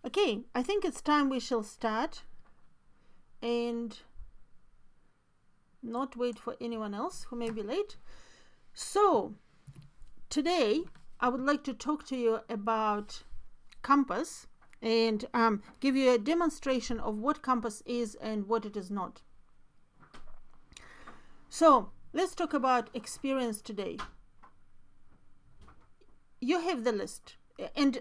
Okay, I think it's time we shall start and not wait for anyone else who may be late. So today I would like to talk to you about KOMPASS and give you a demonstration of what KOMPASS is and what it is not. So let's talk about experience today. You have the list, and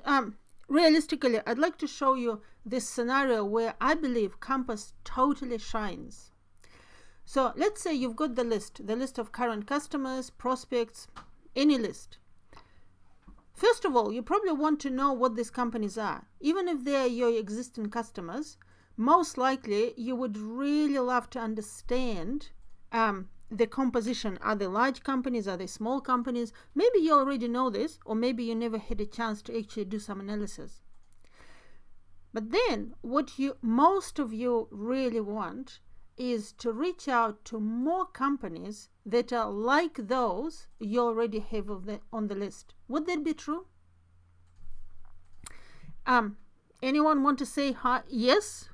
realistically, I'd like to show you this scenario where I believe KOMPASS totally shines. So let's say you've got the list of current customers, prospects, any list. First of all, you probably want to know what these companies are. Even if they are your existing customers, most likely you would really love to understand the composition. Are they large companies? Are they small companies? Maybe you already know this, or maybe you never had a chance to actually do some analysis. But then what most of you really want is to reach out to more companies that are like those you already have on the list. Would that be true? Anyone want to say yes?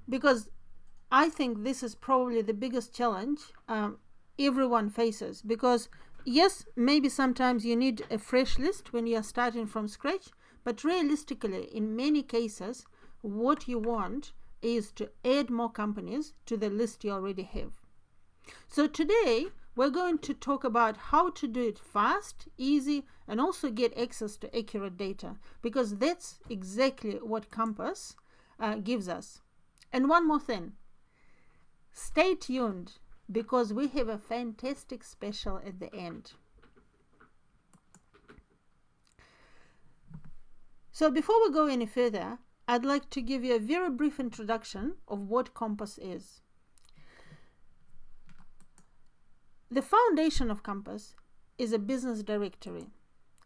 Because I think this is probably the biggest challenge everyone faces, because yes, maybe sometimes you need a fresh list when you are starting from scratch, but realistically, in many cases, what you want is to add more companies to the list you already have. So today, we're going to talk about how to do it fast, easy, and also get access to accurate data, because that's exactly what KOMPASS gives us. And one more thing. Stay tuned, because we have a fantastic special at the end. So before we go any further, I'd like to give you a very brief introduction of what KOMPASS is. The foundation of KOMPASS is a business directory,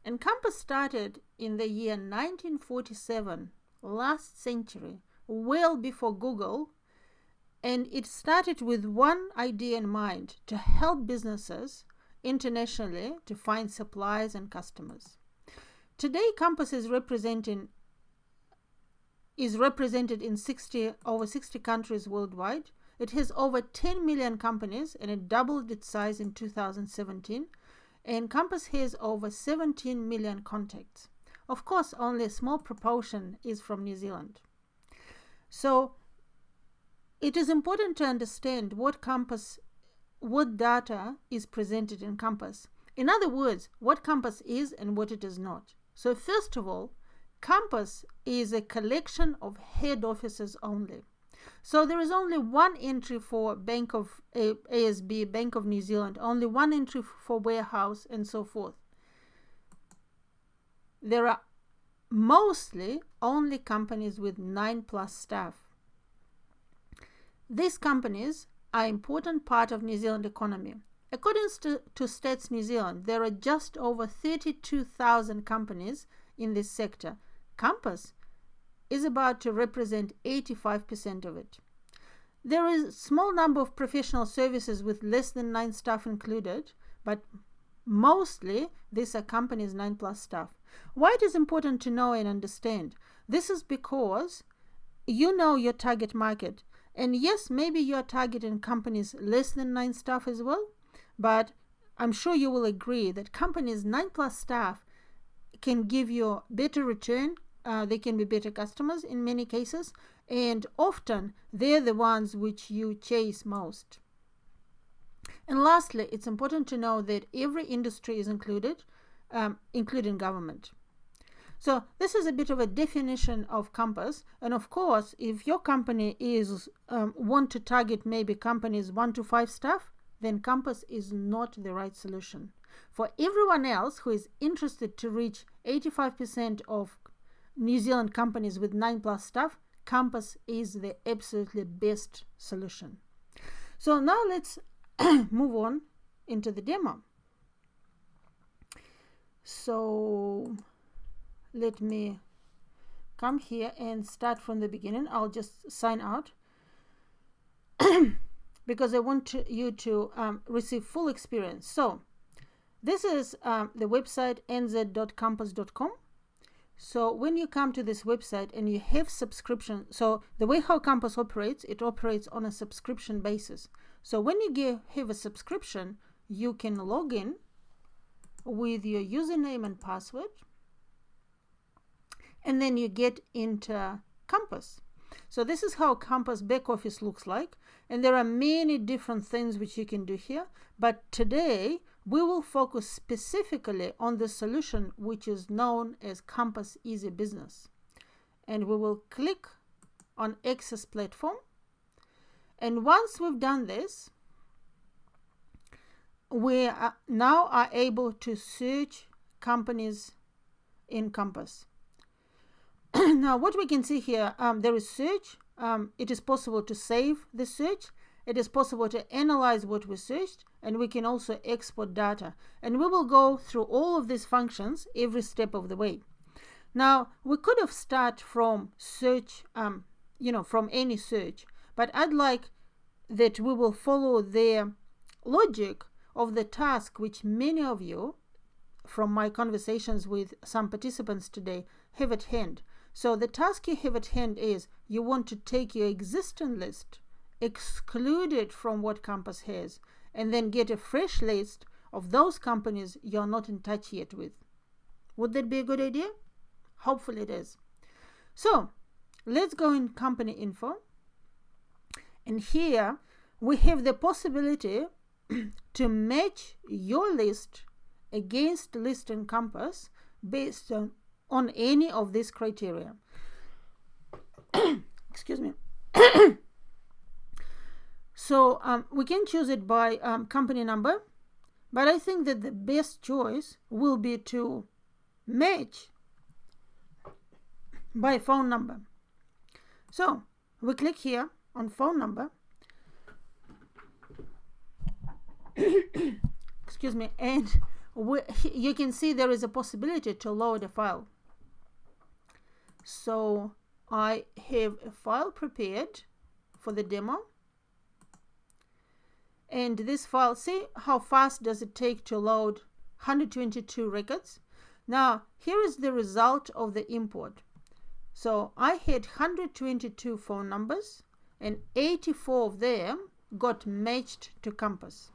and KOMPASS started in the year 1947, last century, well before Google. And it started with one idea in mind: to help businesses internationally to find suppliers and customers. Today, KOMPASS is represented in over 60 countries worldwide. It has over 10 million companies, and it doubled its size in 2017. And KOMPASS has over 17 million contacts. Of course, only a small proportion is from New Zealand. So it is important to understand what data is presented in KOMPASS. In other words, what KOMPASS is and what it is not. So first of all, KOMPASS is a collection of head offices only. So there is only one entry for Bank of ASB, Bank of New Zealand, only one entry for warehouse, and so forth. There are mostly only companies with 9+ staff. These companies are an important part of New Zealand economy. According to Stats New Zealand, there are just over 32,000 companies in this sector. KOMPASS is about to represent 85% of it. There is a small number of professional services with less than 9 staff included, but mostly these are companies 9+ staff. Why it is important to know and understand? This is because you know your target market. And yes, maybe you're targeting companies less than 9 staff as well, but I'm sure you will agree that companies 9+ staff can give you better return. They can be better customers in many cases, and often they're the ones which you chase most. And lastly, it's important to know that every industry is included, including government. So this is a bit of a definition of KOMPASS. And of course, if your company is want to target maybe companies 1 to 5 staff, then KOMPASS is not the right solution. For everyone else who is interested to reach 85% of New Zealand companies with 9+ staff, KOMPASS is the absolutely best solution. So now let's move on into the demo. So let me come here and start from the beginning. I'll just sign out because I want you to receive full experience. So this is the website nz.kompass.com. So when you come to this website and you have subscription, so the way how Kompass operates, it operates on a subscription basis. So when you have a subscription, you can log in with your username and password, and then you get into Kompass. So this is how Kompass back office looks like, and there are many different things which you can do here, but today we will focus specifically on the solution which is known as Kompass Easy Business. And we will click on Access Platform. And once we've done this, we now are able to search companies in Kompass. Now what we can see here, there is search. It is possible to save the search. It is possible to analyze what we searched, and we can also export data. And we will go through all of these functions every step of the way. Now, we could have started from search, from any search, but I'd like that we will follow the logic of the task which many of you, from my conversations with some participants today, have at hand. So the task you have at hand is you want to take your existing list, exclude it from what Kompass has, and then get a fresh list of those companies you're not in touch yet with. Would that be a good idea? Hopefully it is. So let's go in company info, and here we have the possibility to match your list against list in Kompass based on any of these criteria. Excuse me. So we can choose it by company number, but I think that the best choice will be to match by phone number. So we click here on phone number. Excuse me, and you can see there is a possibility to load a file. So I have a file prepared for the demo. And this file, see how fast does it take to load 122 records. Now here is the result of the import. So I had 122 phone numbers, and 84 of them got matched to Kompass.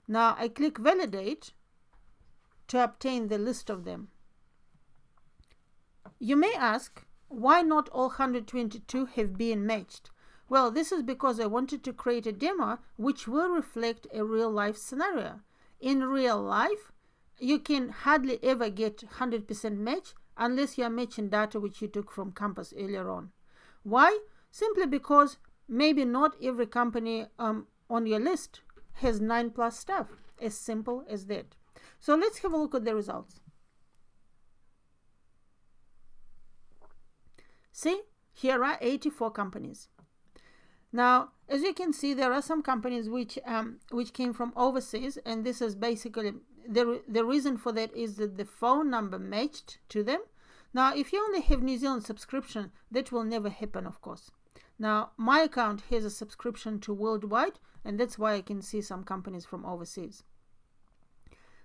Now I click validate to obtain the list of them. You may ask, why not all 122 have been matched? Well, this is because I wanted to create a demo which will reflect a real-life scenario. In real life, you can hardly ever get 100% match unless you are matching data which you took from Kompass earlier on. Why? Simply because maybe not every company on your list has 9+ staff. As simple as that. So let's have a look at the results. See, here are 84 companies. Now, as you can see, there are some companies which came from overseas, and this is basically the reason for that is that the phone number matched to them. Now, if you only have New Zealand subscription, that will never happen, of course. Now, my account has a subscription to worldwide, and that's why I can see some companies from overseas.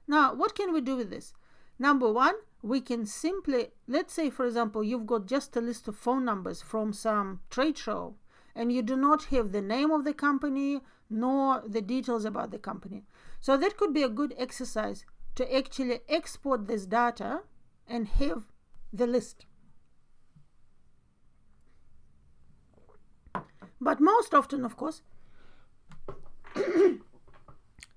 Now, what can we do with this? Number one, we can simply, let's say, for example, you've got just a list of phone numbers from some trade show, and you do not have the name of the company nor the details about the company. So that could be a good exercise to actually export this data and have the list. But most often, of course,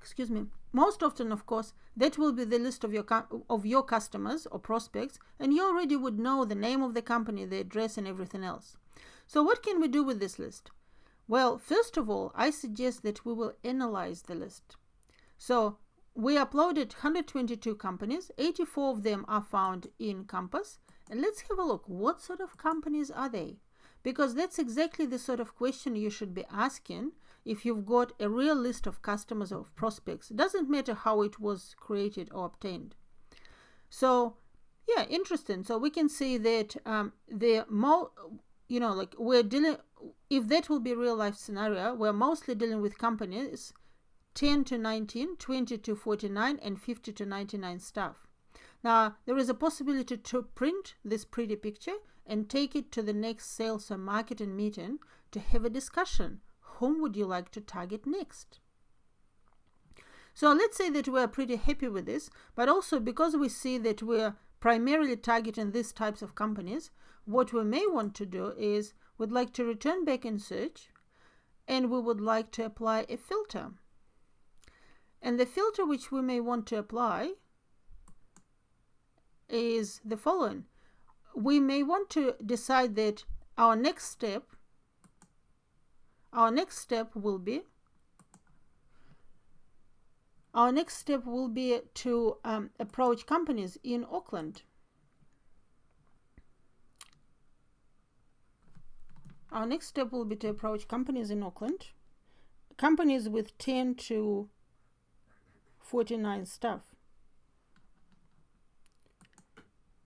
excuse me, most often, of course, that will be the list of your customers or prospects, and you already would know the name of the company, the address, and everything else. So what can we do with this list? Well, first of all, I suggest that we will analyze the list. So we uploaded 122 companies, 84 of them are found in Kompass, and let's have a look. What sort of companies are they? Because that's exactly the sort of question you should be asking if you've got a real list of customers or prospects. It doesn't matter how it was created or obtained. So yeah, interesting. So we can see that we're dealing, if that will be a real life scenario, we're mostly dealing with companies 10 to 19, 20 to 49, and 50 to 99 staff. Now, there is a possibility to print this pretty picture and take it to the next sales or marketing meeting to have a discussion. Whom would you like to target next? So let's say that we are pretty happy with this, but also because we see that we're primarily targeting these types of companies, what we may want to do is we'd like to return back in search, and we would like to apply a filter. And the filter which we may want to apply is the following. We may want to decide that our next step will be to approach companies in Auckland. Our next step will be to approach companies in Auckland, companies with 10 to 49 staff.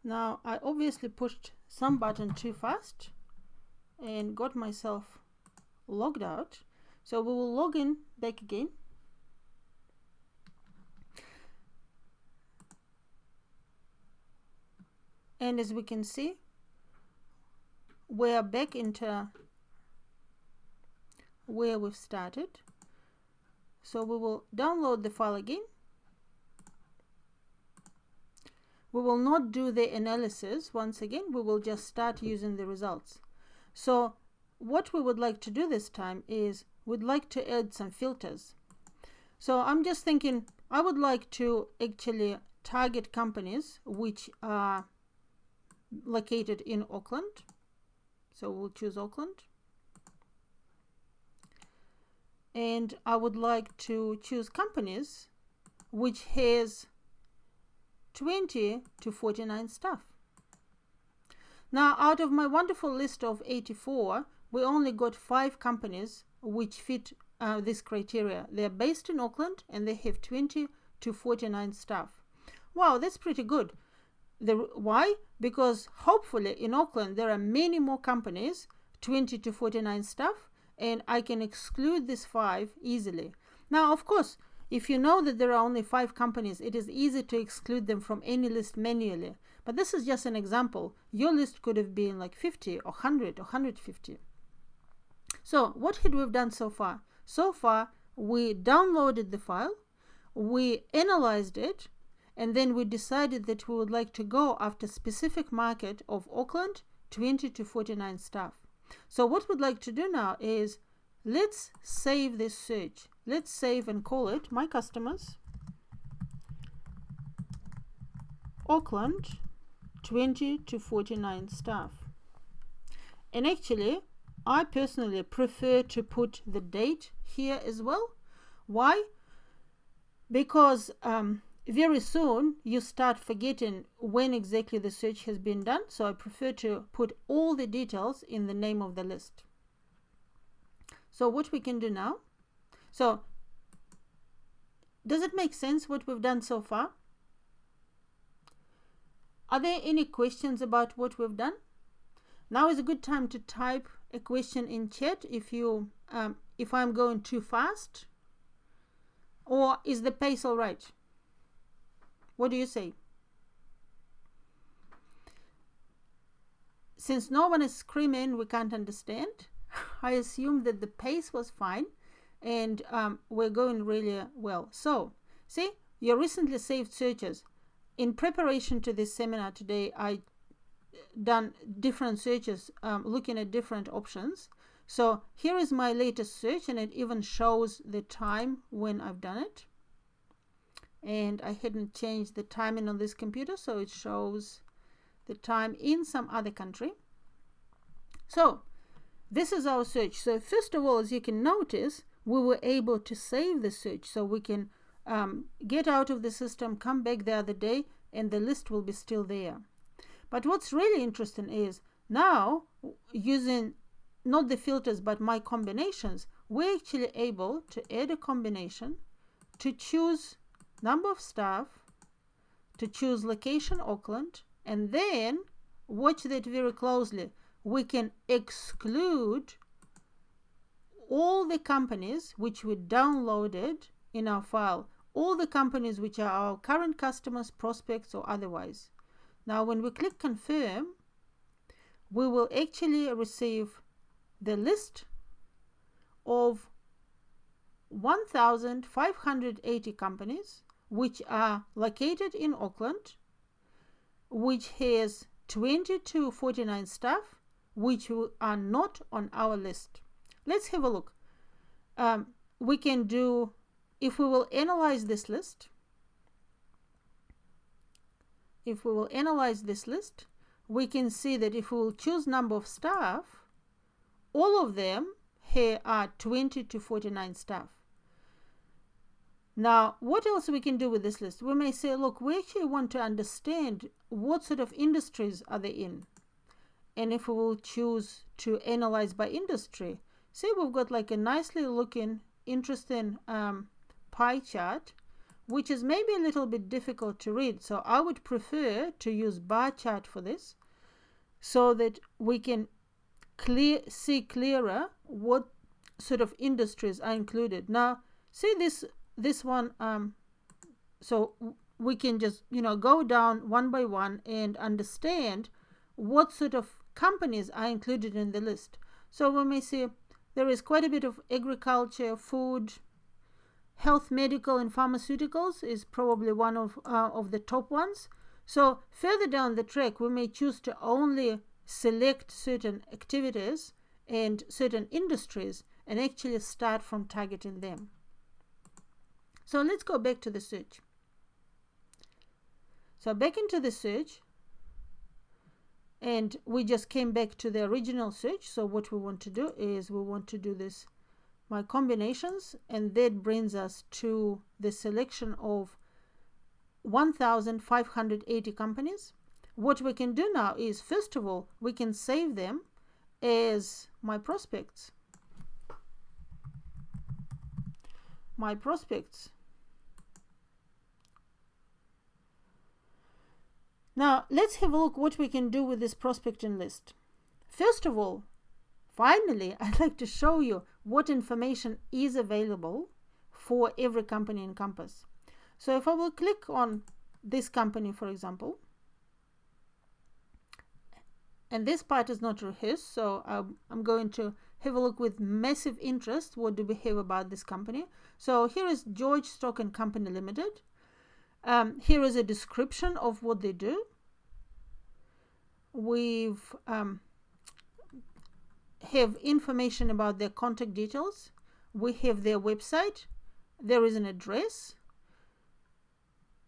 Now, I obviously pushed some button too fast and got myself logged out. So we will log in back again. And as we can see, we are back into where we've started. So we will download the file again. We will not do the analysis once again. We will just start using the results. So what we would like to do this time is we'd like to add some filters. So I'm just thinking I would like to actually target companies which are located in Auckland. So we'll choose Auckland. And I would like to choose companies which has 20 to 49 staff. Now, out of my wonderful list of 84, we only got 5 companies which fit this criteria. They're based in Auckland and they have 20 to 49 staff. Wow, that's pretty good. Why? Because hopefully in Auckland there are many more companies, 20 to 49 staff, and I can exclude these 5 easily. Now, of course, if you know that there are only 5 companies, it is easy to exclude them from any list manually. But this is just an example. Your list could have been like 50 or 100 or 150. So what had we done so far? So far, we downloaded the file, we analyzed it, and then we decided that we would like to go after specific market of Auckland, 20 to 49 staff. So what we'd like to do now is let's save this search. Let's save and call it My Customers, Auckland, 20 to 49 staff. And actually, I personally prefer to put the date here as well. Why? Because very soon you start forgetting when exactly the search has been done. So I prefer to put all the details in the name of the list. So what we can do now, so does it make sense what we've done so far? Are there any questions about what we've done? Now is a good time to type a question in chat if I'm going too fast, or is the pace all right? What do you say? Since no one is screaming, we can't understand. I assume that the pace was fine and we're going really well. So, see, your recently saved searches. In preparation to this seminar today, I done different searches looking at different options. So here is my latest search, and it even shows the time when I've done it. And I hadn't changed the timing on this computer, so it shows the time in some other country. So this is our search. So first of all, as you can notice, we were able to save the search, so we can get out of the system, come back the other day, and the list will be still there. But what's really interesting is now, using not the filters but my combinations, we're actually able to add a combination, to choose number of staff, to choose location Auckland, and then watch that very closely. We can exclude all the companies which we downloaded in our file, all the companies which are our current customers, prospects, or otherwise. Now when we click confirm, we will actually receive the list of 1,580 companies which are located in Auckland, which has 20 to 49 staff which are not on our list. Let's have a look. We can do, if we will analyze this list, we can see that if we will choose number of staff, all of them here are 20 to 49 staff. Now, what else we can do with this list? We may say, look, we actually want to understand what sort of industries are they in. And if we will choose to analyze by industry, say we've got like a nicely looking, interesting pie chart, which is maybe a little bit difficult to read. So I would prefer to use bar chart for this so that we can see clearer what sort of industries are included. Now, see this one, so we can just go down one by one and understand what sort of companies are included in the list. So we may see there is quite a bit of agriculture, food, health, medical, and pharmaceuticals is probably one of the top ones. So further down the track, we may choose to only select certain activities and certain industries and actually start from targeting them. So let's go back to the search. So back into the search, and we just came back to the original search. So what we want to do is we want to do this, my combinations, and that brings us to the selection of 1,580 companies. What we can do now is, first of all, we can save them as my prospects. My prospects. Now, let's have a look what we can do with this prospecting list. First of all, finally, I'd like to show you what information is available for every company in Kompass. So if I will click on this company, for example, and this part is not rehearsed, so I'm going to have a look with massive interest. What do we have about this company? So here is George Stock and Company Limited. Here is a description of what they do. We've have information about their contact details. We have their website. There is an address.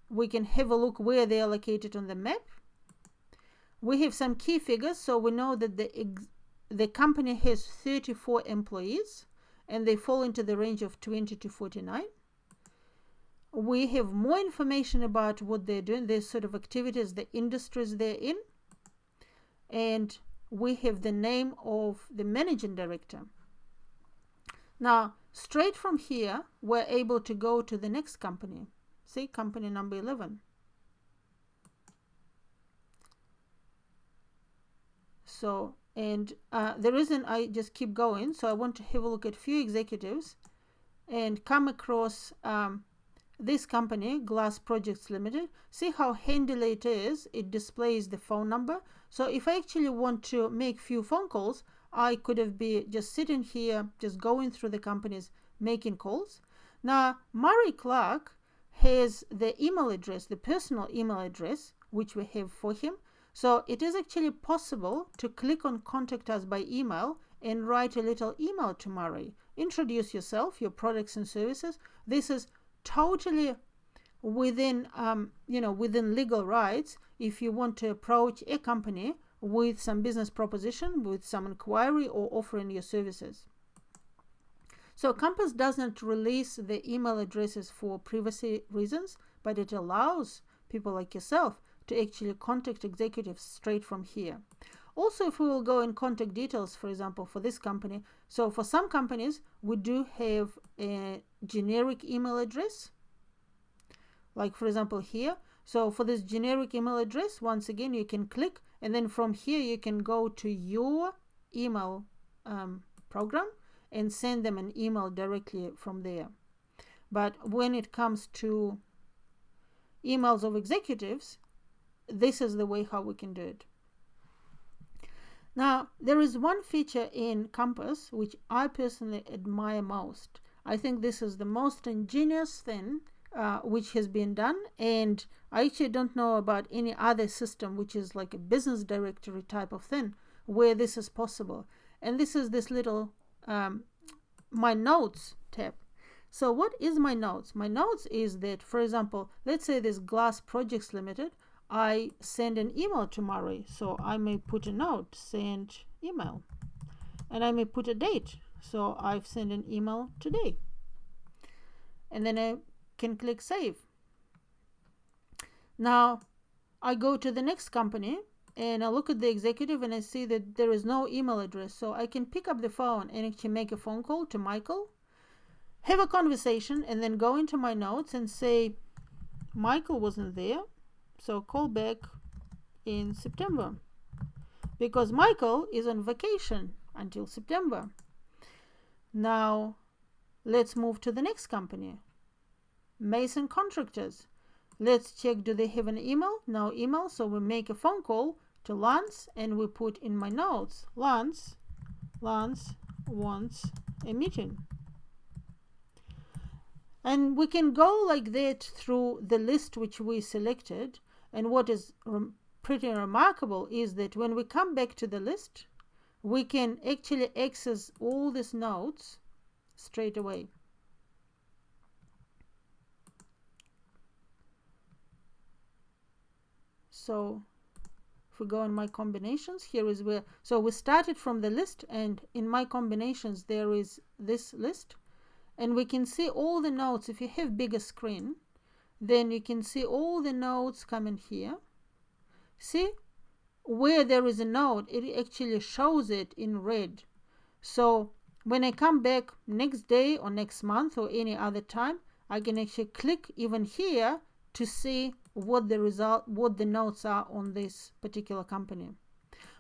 We can have a look where they are located on the map. We have some key figures, so we know that the company has 34 employees and they fall into the range of 20 to 49. We have more information about what they're doing, their sort of activities, the industries they're in, and we have the name of the managing director. Now, straight from here, we're able to go to the next company. See, company number 11. So, and the reason I just keep going, so I want to have a look at few executives and come across this company, Glass Projects Limited. See how handily it is. It displays the phone number. So if I actually want to make few phone calls, I could have been just sitting here, just going through the companies, making calls. Now, Murray Clark has the email address, the personal email address, which we have for him. So it is actually possible to click on contact us by email and write a little email to Murray. Introduce yourself, your products and services. This is totally within within legal rights if you want to approach a company with some business proposition, with some inquiry, or offering your services. So Kompass doesn't release the email addresses for privacy reasons, but it allows people like yourself to actually contact executives straight from here. Also, if we will go in contact details, for example, for this company, so for some companies, we do have a generic email address, like for example here. So for this generic email address, once again, you can click, and then from here you can go to your email program and send them an email directly from there. But when it comes to emails of executives, this is the way how we can do it. Now, there is one feature in KOMPASS which I personally admire most. I think this is the most ingenious thing which has been done, and I actually don't know about any other system which is like a business directory type of thing where this is possible. And this is this little my notes tab. So what is my notes? My notes is that, for example, let's say this Glass Projects Limited, I send an email tomorrow, so I may put a note, send email, and I may put a date, so I've sent an email today, and then I can click save. Now I go to the next company and I look at the executive and I see that there is no email address, so I can pick up the phone and actually make a phone call to Michael, have a conversation, and then go into my notes and say Michael wasn't there, so call back in September, because Michael is on vacation until September. Now let's move to the next company, Mason Contractors. Let's check, do they have an email? No email, so we make a phone call to Lance and we put in my notes, Lance wants a meeting. And we can go like that through the list which we selected. And what is pretty remarkable is that when we come back to the list, we can actually access all these notes straight away. So if we go in my combinations, here is where, so we started from the list, and in my combinations there is this list, and we can see all the notes. If you have bigger screen, then you can see all the notes coming here. See, where there is a note, it actually shows it in red. So when I come back next day or next month or any other time, I can actually click even here to see what the notes are on this particular company.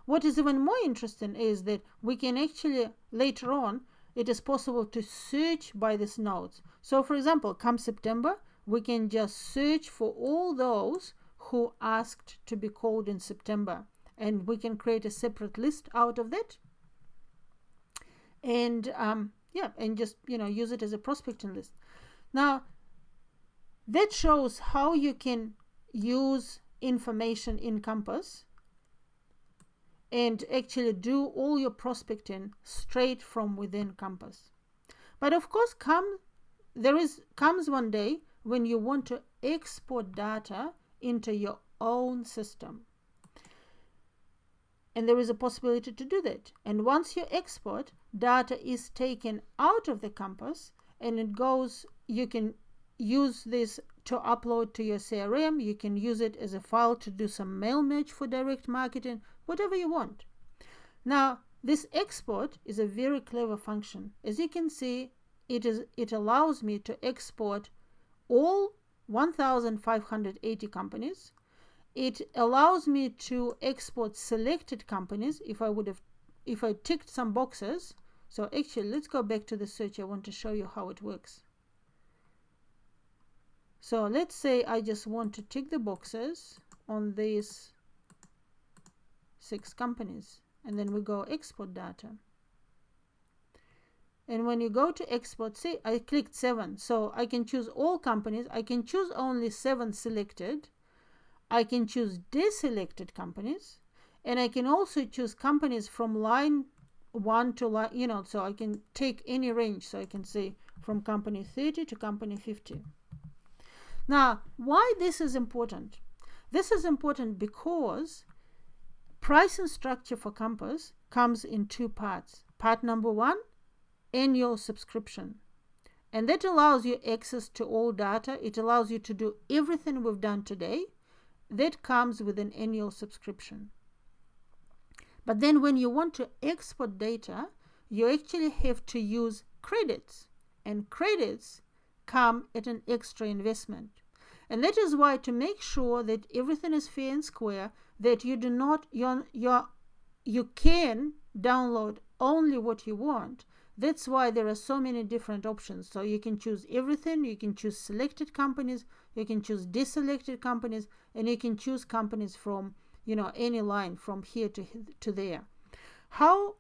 What is even more interesting is that we can actually later on, it is possible to search by these notes. So for example, come September, we can just search for all those who asked to be called in September, and we can create a separate list out of that, and and just use it as a prospecting list. Now that shows how you can use information in KOMPASS and actually do all your prospecting straight from within KOMPASS. But of course comes one day when you want to export data into your own system, and there is a possibility to do that. And once you export, data is taken out of the KOMPASS and it goes, you can use this to upload to your CRM, you can use it as a file to do some mail match for direct marketing, whatever you want. Now this export is a very clever function. As you can see, it allows me to export all 1,580 companies. It allows me to export selected companies if I ticked some boxes. So actually, let's go back to the search. I want to show you how it works. So let's say I just want to tick the boxes on these 6 companies, and then we go export data. And when you go to export, see, I clicked 7, so I can choose all companies. I can choose only 7 selected. I can choose deselected companies, and I can also choose companies from line 1 to line, so I can take any range. So I can say from company 30 to company 50. Now, why this is important? This is important because pricing structure for KOMPASS comes in 2 parts. Part number 1, annual subscription. And that allows you access to all data. It allows you to do everything we've done today. That comes with an annual subscription. But then when you want to export data, you actually have to use credits. And credits come at an extra investment. And that is why, to make sure that everything is fair and square, that you do not you can download only what you want, That's why there are so many different options. So you can choose everything, you can choose selected companies, you can choose deselected companies, and you can choose companies from, any line from here to there. How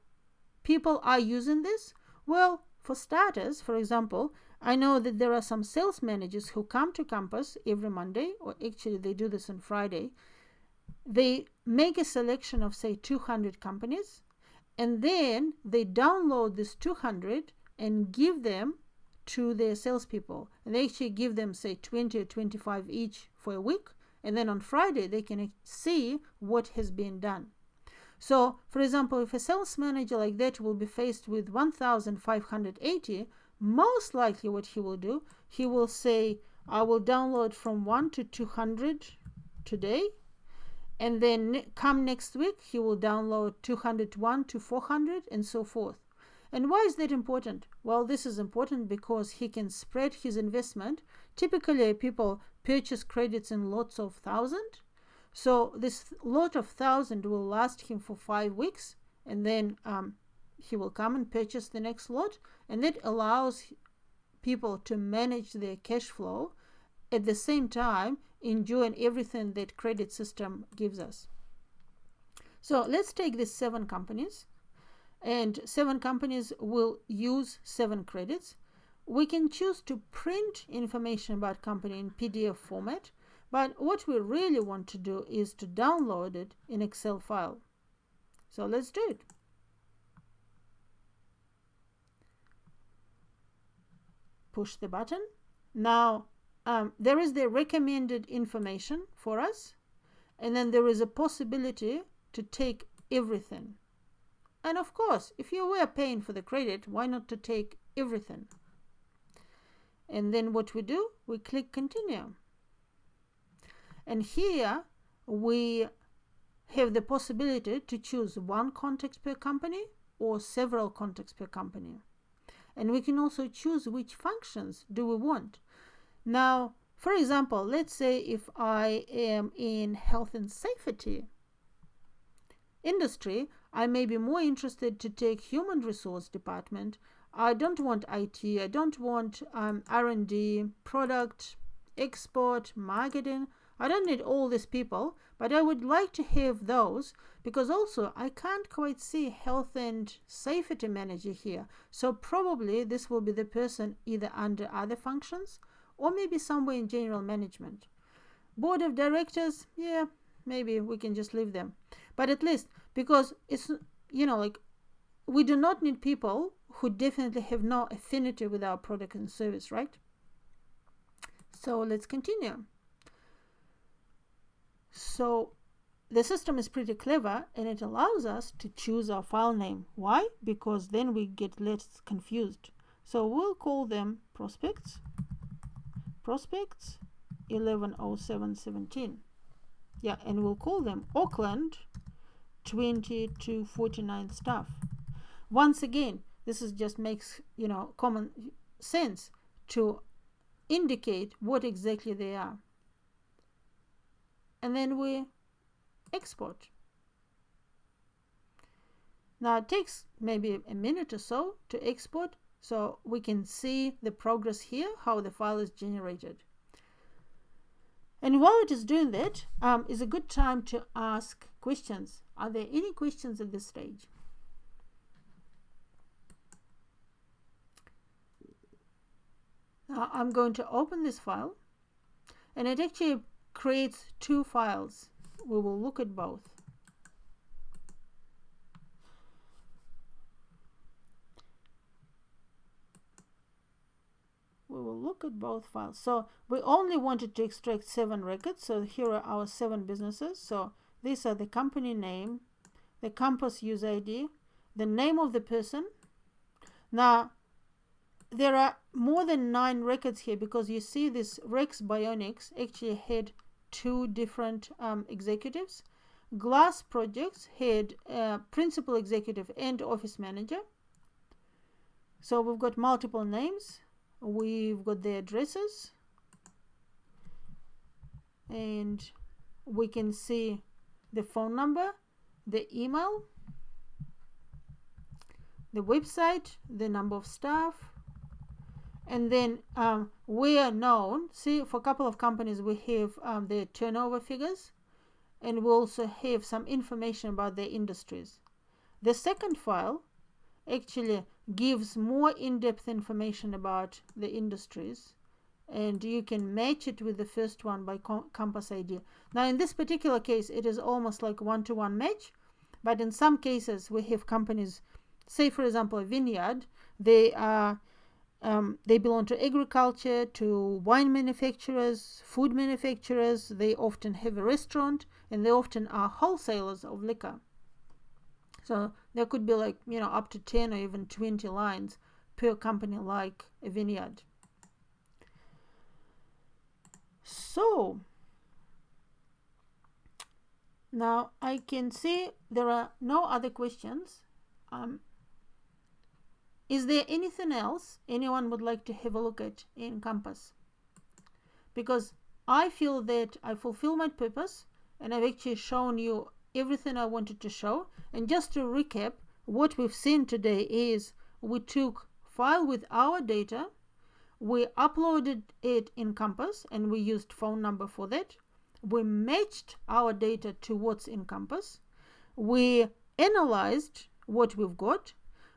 people are using this? Well, for starters, for example, I know that there are some sales managers who come to KOMPASS every Monday, or actually they do this on Friday. They make a selection of, say, 200 companies, and then they download this 200 and give them to their salespeople. And they actually give them, say, 20 or 25 each for a week, and then on Friday they can see what has been done. So, for example, if a sales manager like that will be faced with 1,580, most likely what he will do, he will say, I will download from 1 to 200 today, and then come next week he will download 201 to 400 and so forth. And why is that important? Well, this is important because he can spread his investment. Typically people purchase credits in lots of 1,000. So this lot of 1,000 will last him for 5 weeks, and then he will come and purchase the next lot, and that allows people to manage their cash flow at the same time enjoying everything that credit system gives us. So let's take these 7 companies, and 7 companies will use 7 credits. We can choose to print information about company in PDF format, but what we really want to do is to download it in Excel file. So let's do it. Push the button. Now there is the recommended information for us, and then there is a possibility to take everything. And of course, if you were paying for the credit, why not to take everything? And then what we do, we click continue. And here we have the possibility to choose 1 contact per company or several contacts per company. And we can also choose which functions do we want. Now, for example, let's say if I am in health and safety industry, I may be more interested to take human resource department. I don't want IT, I don't want R&D, product, export, marketing. I don't need all these people, but I would like to have those, because also I can't quite see health and safety manager here. So probably this will be the person either under other functions or maybe somewhere in general management. Board of directors, yeah, maybe we can just leave them. But at least, because it's, like, we do not need people who definitely have no affinity with our product and service, right? So let's continue. So the system is pretty clever, and it allows us to choose our file name. Why? Because then we get less confused. So we'll call them prospects 110717. Yeah, and we'll call them Auckland 20 to 49 staff. Once again, this is just makes common sense to indicate what exactly they are. And then we export. Now it takes maybe a minute or so to export, so we can see the progress here, how the file is generated. And while it is doing that, is a good time to ask questions. Are there any questions at this stage? Now I'm going to open this file, and it actually creates 2 files. We will look at both. We will look at both files. So we only wanted to extract 7 records. So here are our 7 businesses. So these are the company name, the KOMPASS user ID, the name of the person. Now there are more than 9 records here, because you see this Rex Bionics actually had 2 different executives. Glass Projects had principal executive and office manager. So we've got multiple names. We've got the addresses, and we can see the phone number, the email. the website, the number of staff, and then where known. See, for a couple of companies we have their turnover figures, and we also have some information about their industries. The second file actually gives more in-depth information about the industries, and you can match it with the first one by Kompass ID. Now in this particular case it is almost like one-to-one match, but in some cases we have companies, say for example a vineyard, they belong to agriculture, to wine manufacturers, food manufacturers. They often have a restaurant, and they often are wholesalers of liquor. So there could be like, up to 10 or even 20 lines per company like a vineyard. So now I can see there are no other questions. Is there anything else anyone would like to have a look at in Kompass? Because I feel that I fulfill my purpose, and I've actually shown you everything I wanted to show. And just to recap, what we've seen today is we took file with our data, we uploaded it in Kompass, and we used phone number for that. We matched our data to what's in Kompass. We analyzed what we've got.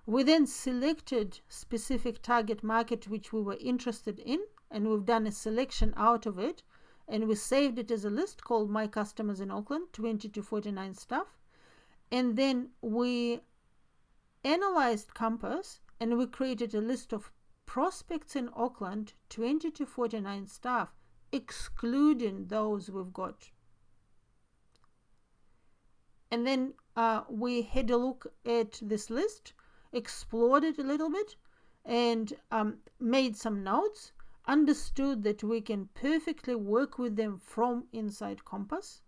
We then selected specific target market which we were interested in, and we've done a selection out of it, and we saved it as a list called My Customers in Auckland, 20 to 49 staff. And then we analyzed Kompass, and we created a list of prospects in Auckland, 20 to 49 staff, excluding those we've got. And then we had a look at this list, explored it a little bit, and made some notes, understood that we can perfectly work with them from inside Kompass,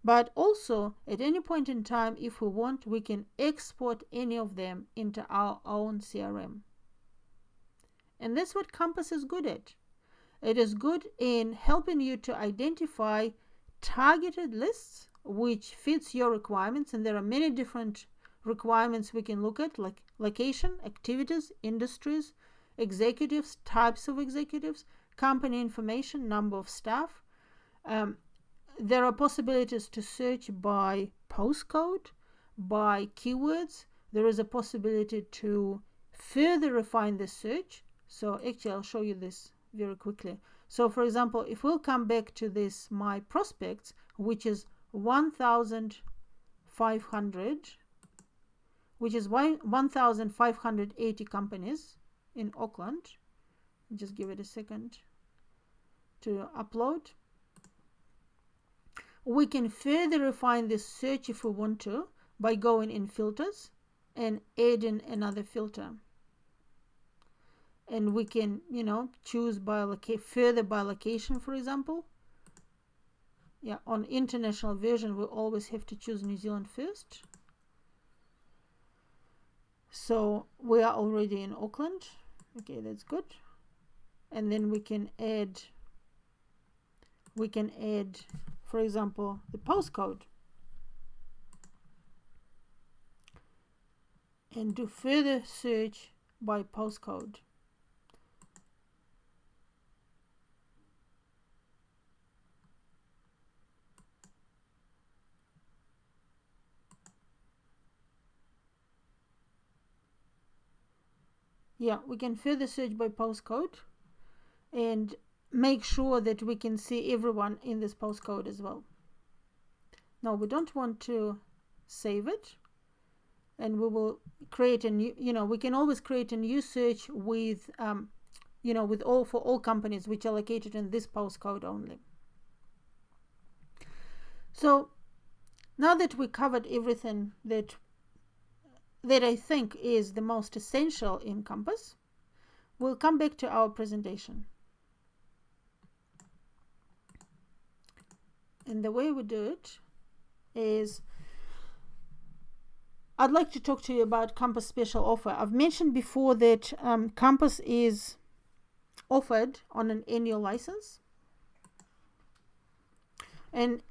but also at any point in time, if we want, we can export any of them into our own CRM. And that's what Kompass is good at. It is good in helping you to identify targeted lists which fits your requirements, and there are many different requirements we can look at, like location, activities, industries, executives, types of executives, company information, number of staff. There are possibilities to search by postcode, by keywords. There is a possibility to further refine the search. So actually I'll show you this very quickly. So for example, if we'll come back to this My Prospects, which is 1,500, which is 1,580 companies in Auckland. Just give it a second to upload. We can further refine this search if we want to by going in filters and adding another filter. And we can, choose further by location, for example. Yeah, on international version, we always have to choose New Zealand first. So we are already in Auckland. Okay, that's good. And then we can add, for example, the postcode, and do further search by postcode. Yeah, we can further search by postcode and make sure that we can see everyone in this postcode as well. Now we don't want to save it, and we will create a new, we can always create a new search with, for all companies which are located in this postcode only. So now that we covered everything that I think is the most essential in Kompass, we'll come back to our presentation. And the way we do it is, I'd like to talk to you about Kompass special offer. I've mentioned before that Kompass is offered on an annual license, and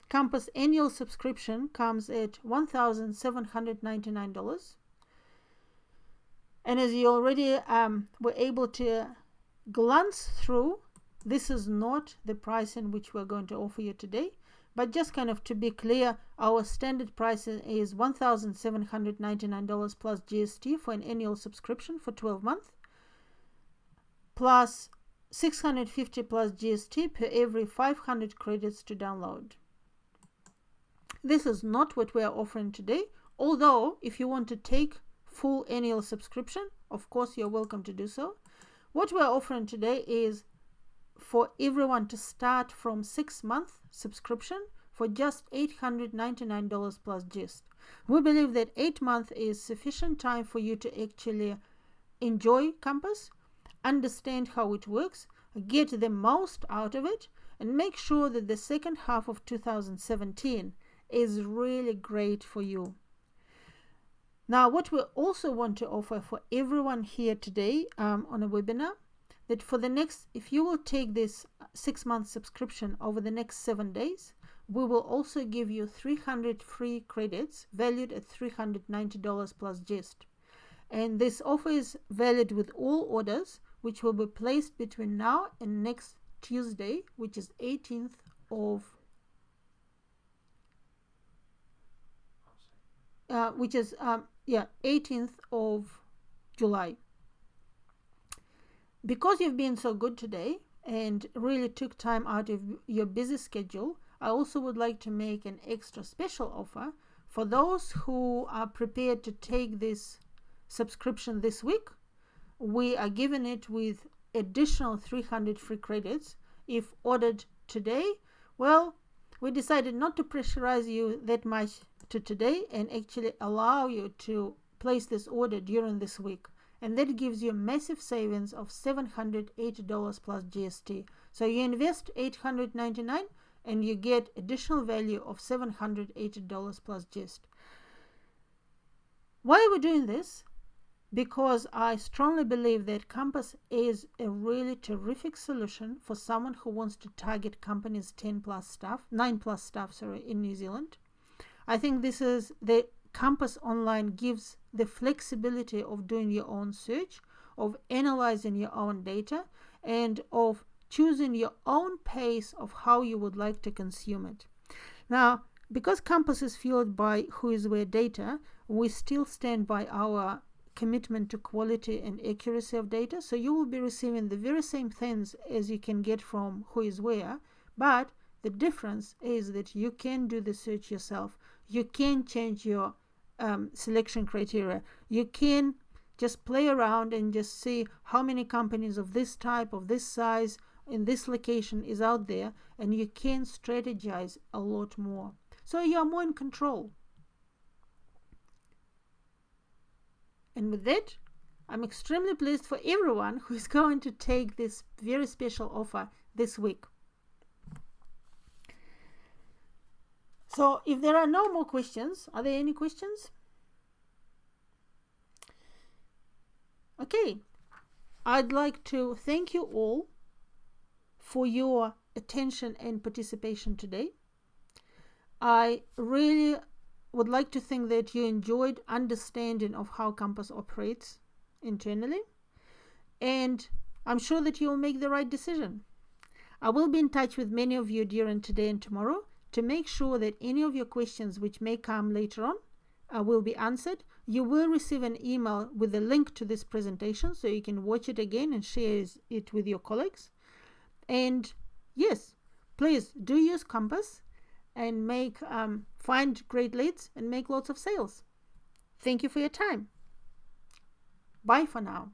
Kompass annual subscription comes at $1,799. And as you already were able to glance through, this is not the price in which we're going to offer you today. But just kind of to be clear, our standard price is $1,799 plus GST for an annual subscription for 12 months, plus $650 plus GST per every 500 credits to download. This is not what we are offering today, although if you want to take full annual subscription, of course you're welcome to do so. What we're offering today is for everyone to start from 6-month subscription for just $899 plus GST. We believe that 8 months is sufficient time for you to actually enjoy KOMPASS, understand how it works, get the most out of it, and make sure that the second half of 2017 is really great for you. Now, what we also want to offer for everyone here today on a webinar, that for the next, if you will take this 6-month subscription over the next 7 days, we will also give you 300 free credits valued at $390 plus GST. And this offer is valid with all orders which will be placed between now and next Tuesday, which is 18th of which is 18th of July. Because you've been so good today and really took time out of your busy schedule, I also would like to make an extra special offer for those who are prepared to take this subscription this week. We are giving it with additional 300 free credits if ordered today. Well, we decided not to pressurize you that much to today and actually allow you to place this order during this week. And that gives you a massive savings of $780 plus GST. So you invest $899 and you get additional value of $780 plus GST. Why are we doing this? Because I strongly believe that KOMPASS is a really terrific solution for someone who wants to target companies 9 plus staff in New Zealand. I think this is the KOMPASS Online gives the flexibility of doing your own search, of analyzing your own data, and of choosing your own pace of how you would like to consume it. Now, because KOMPASS is fueled by whoiswhere data, we still stand by our commitment to quality and accuracy of data. So you will be receiving the very same things as you can get from whoiswhere, but the difference is that you can do the search yourself. You can change your selection criteria. You can just play around and just see how many companies of this type, of this size, in this location is out there, and you can strategize a lot more. So you are more in control. And with that, I'm extremely pleased for everyone who is going to take this very special offer this week. So if there are no more questions, are there any questions? Okay, I'd like to thank you all for your attention and participation today. I really would like to think that you enjoyed understanding of how KOMPASS operates internally, and I'm sure that you will make the right decision. I will be in touch with many of you during today and tomorrow to make sure that any of your questions which may come later on will be answered. You will receive an email with a link to this presentation so you can watch it again and share it with your colleagues. And yes, please do use KOMPASS and find great leads and make lots of sales. Thank you for your time. Bye for now.